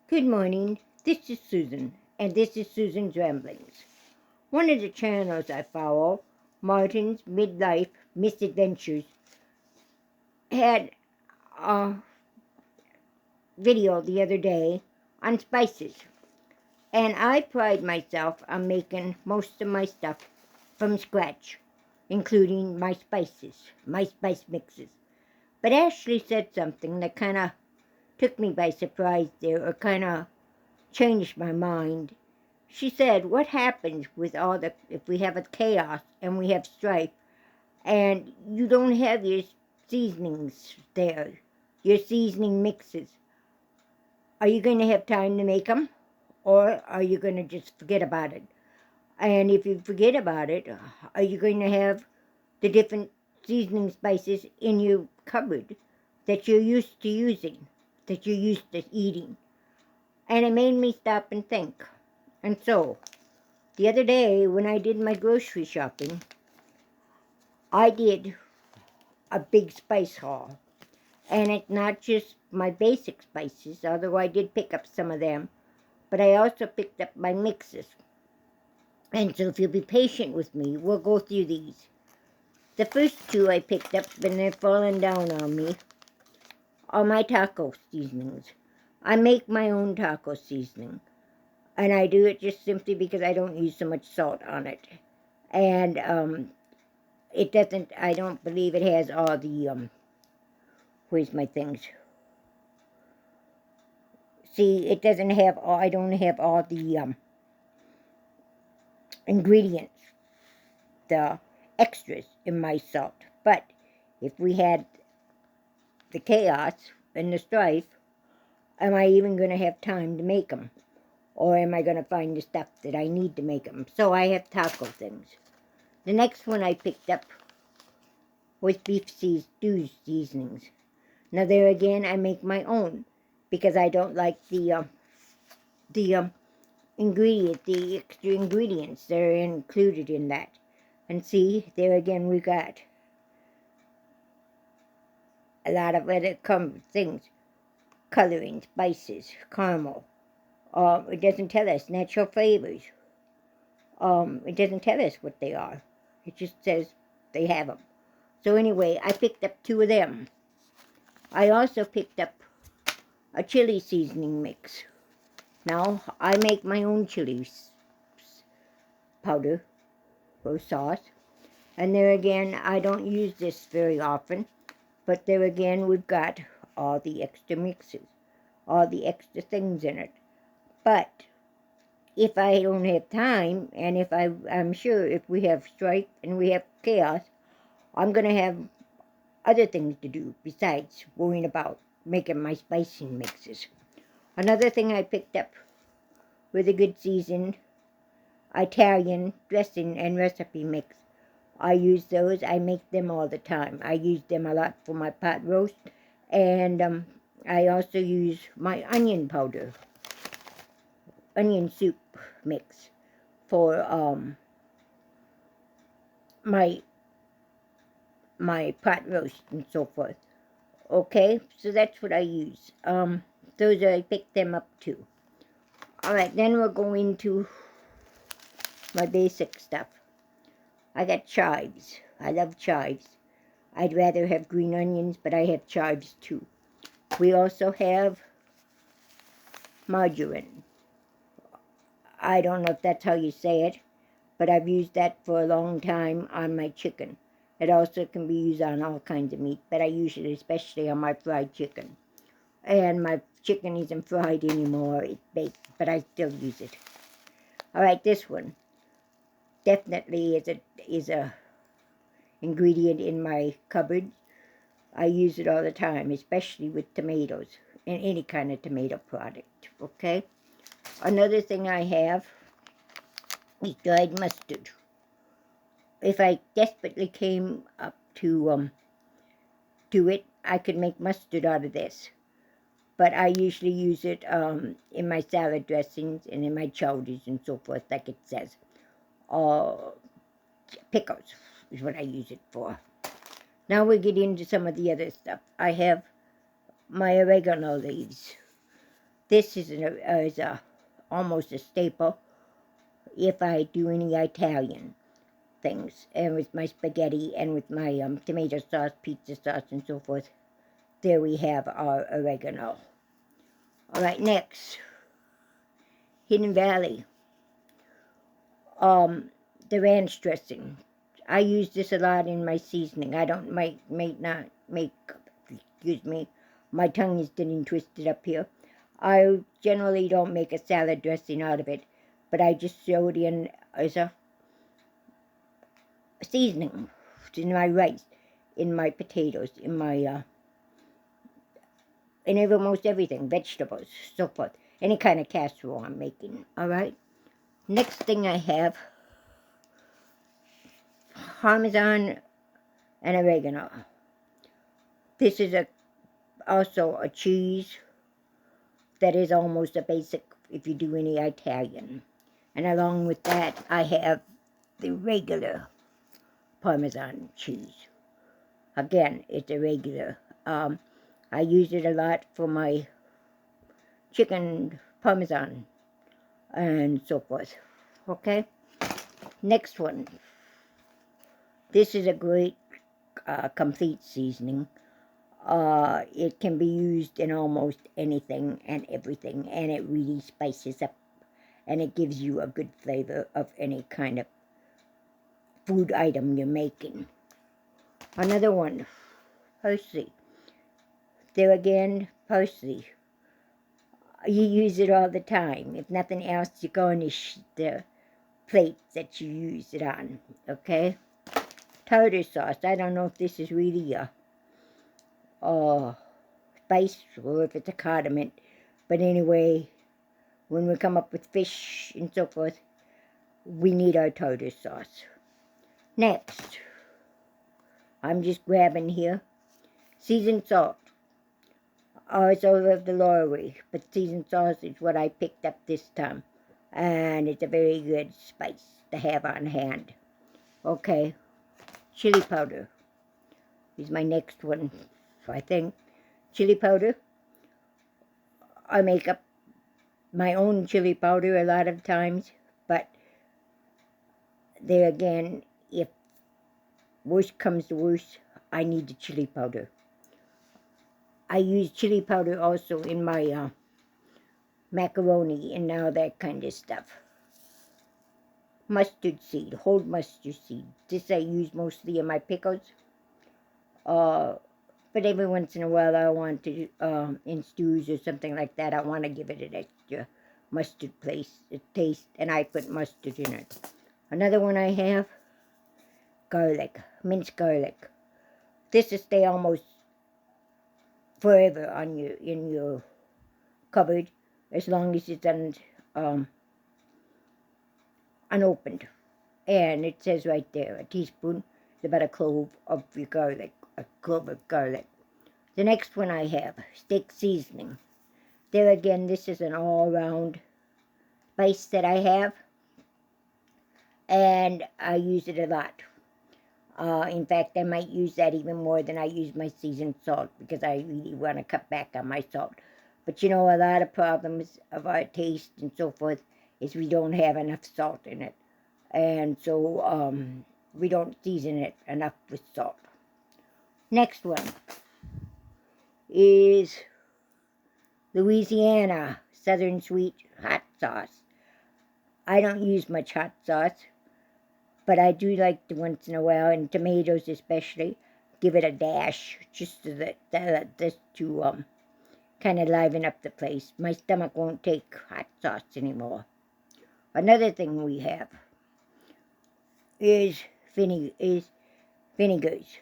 Good morning, this is Susan, and this is Susan's Ramblings. One of the channels I follow, Martin's Midlife Misadventures, had a video the other day on spices, and I pride myself on making most of my stuff from scratch, including my spices, my spice mixes. But Ashley said something that kind of took me by surprise there, or kind of changed my mind. She said, what happens with if we have a chaos and we have strife and you don't have your seasonings there, your seasoning mixes? Are you going to have time to make them, or are you going to just forget about it? And if you forget about it, are you going to have the different seasoning spices in your cupboard that you're used to using, that you're used to eating? And it made me stop and think. And so, the other day when I did my grocery shopping, I did a big spice haul. And it's not just my basic spices, although I did pick up some of them, but I also picked up my mixes. And so if you'll be patient with me, we'll go through these. The first two I picked up, and they're falling down on me, are my taco seasonings. I make my own taco seasoning, and I do it just simply because I don't use so much salt on it. And it doesn't, I don't believe it has all the, where's my things? See, it doesn't have all, I don't have all the ingredients, the extras in my salt. But if we had the chaos and the strife, am I even going to have time to make them? Or am I going to find the stuff that I need to make them? So I have taco things. The next one I picked up was beef stew seasonings. Now there again, I make my own because I don't like the extra ingredients that are included in that. And see, there again we got a lot of other things, coloring, spices, caramel. It doesn't tell us natural flavors. It doesn't tell us what they are. It just says they have them. So anyway, I picked up two of them. I also picked up a chili seasoning mix. Now, I make my own chili powder or sauce. And there again, I don't use this very often. But there again, we've got all the extra mixes, all the extra things in it. But if I don't have time, and if I'm sure if we have strife and we have chaos, I'm going to have other things to do besides worrying about making my spicing mixes. Another thing I picked up with a good seasoned Italian dressing and recipe mix. I use those. I make them all the time. I use them a lot for my pot roast. And I also use my onion powder, onion soup mix for my pot roast and so forth. Okay, so that's what I use. Those I picked them up too. Alright, then we'll go into my basic stuff. I got chives. I love chives. I'd rather have green onions, but I have chives too. We also have margarine. I don't know if that's how you say it, but I've used that for a long time on my chicken. It also can be used on all kinds of meat, but I use it especially on my fried chicken. And my chicken isn't fried anymore, it's baked, but I still use it. Alright, this one definitely is a ingredient in my cupboard. I use it all the time, especially with tomatoes and any kind of tomato product, okay? Another thing I have is dried mustard. If I desperately came up to it, I could make mustard out of this. But I usually use it in my salad dressings and in my chowders and so forth, like it says. Pickles is what I use it for. Now we get into some of the other stuff. I have my oregano leaves. This is almost a staple if I do any Italian things, and with my spaghetti and with my tomato sauce, pizza sauce, and so forth. There we have our oregano. All right, next, Hidden Valley. The ranch dressing. I use this a lot in my seasoning. I don't may not make, excuse me, my tongue is getting twisted up here. I generally don't make a salad dressing out of it, but I just throw it in as a seasoning in my rice, in my potatoes, in my in almost everything, vegetables, so forth. Any kind of casserole I'm making. All right. Next thing I have, Parmesan and Oregano. This is also a cheese that is almost a basic if you do any Italian. And along with that, I have the regular Parmesan cheese. Again, it's a regular. I use it a lot for my chicken Parmesan and so forth. Okay? Next one. This is a great complete seasoning. It can be used in almost anything and everything, and it really spices up, and it gives you a good flavor of any kind of food item you're making. Another one, parsley. There again, parsley. You use it all the time. If nothing else, you garnish the plate that you use it on, okay? Tartar sauce. I don't know if this is really a spice or if it's a condiment, but anyway, when we come up with fish and so forth, we need our tartar sauce. Next, I'm just grabbing here, seasoned salt. It's all of the Lorry, but seasoned sauce is what I picked up this time, and it's a very good spice to have on hand. Okay, chili powder is my next one, I think. Chili powder. I make up my own chili powder a lot of times, but there again, if worst comes to worst, I need the chili powder. I use chili powder also in my macaroni and all that kind of stuff. Mustard seed, whole mustard seed. This I use mostly in my pickles. But every once in a while I want to, in stews or something like that, I want to give it an extra mustard taste, and I put mustard in it. Another one I have, garlic, minced garlic. This will stay almost forever on in your cupboard, as long as it's unopened. And it says right there, a teaspoon is about a clove of your garlic, a clove of garlic. The next one I have, steak seasoning. There again, this is an all-round spice that I have, and I use it a lot. In fact, I might use that even more than I use my seasoned salt, because I really want to cut back on my salt. But you know, a lot of problems of our taste and so forth is we don't have enough salt in it. And so we don't season it enough with salt. Next one is Louisiana Southern Sweet Hot Sauce. I don't use much hot sauce, but I do like to once in a while, and tomatoes especially, give it a dash, just to kind of liven up the place. My stomach won't take hot sauce anymore. Another thing we have is vinegars.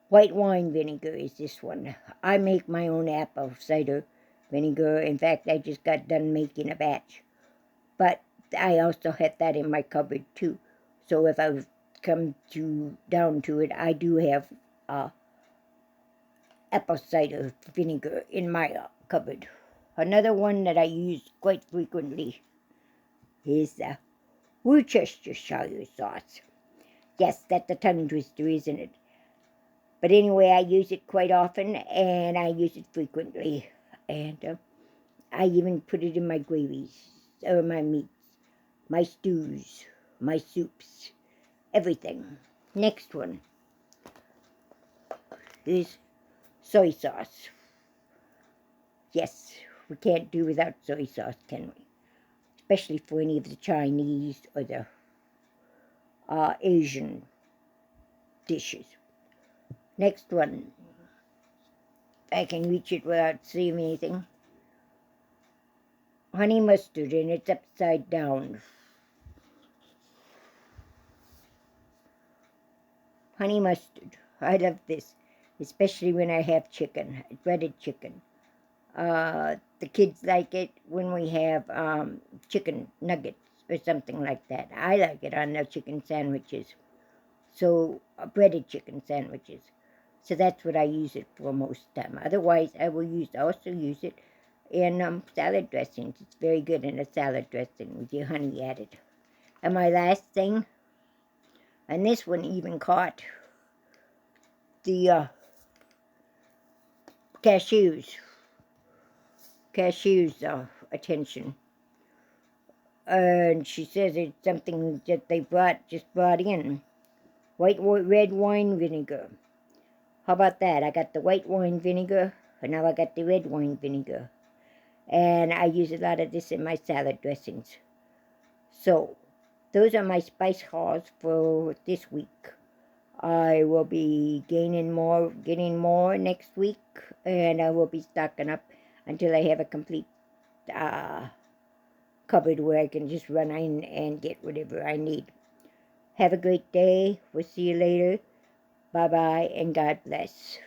White wine vinegar is this one. I make my own apple cider vinegar. In fact, I just got done making a batch. But I also had that in my cupboard too. So if I come down to it, I do have apple cider vinegar in my cupboard. Another one that I use quite frequently is the Worcestershire Sauce. Yes, that's a tongue twister, isn't it? But anyway, I use it quite often, and I use it frequently. And I even put it in my gravies, or my meats, my stews, my soups, everything. Next one is soy sauce. Yes, we can't do without soy sauce, can we? Especially for any of the Chinese or the Asian dishes. Next one, I can reach it without seeing anything. Honey mustard, and it's upside down. Honey mustard. I love this, especially when I have chicken, breaded chicken. The kids like it when we have chicken nuggets or something like that. I like it on the chicken sandwiches. So, breaded chicken sandwiches. So that's what I use it for most time. Otherwise, I will also use it in salad dressings. It's very good in a salad dressing with your honey added. And my last thing, and this one even caught the cashews attention. And she says it's something that they just brought in. Red wine vinegar. How about that? I got the white wine vinegar, and now I got the red wine vinegar. And I use a lot of this in my salad dressings. So, those are my spice hauls for this week. I will be getting more next week, and I will be stocking up until I have a complete cupboard where I can just run in and get whatever I need. Have a great day. We'll see you later. Bye-bye, and God bless.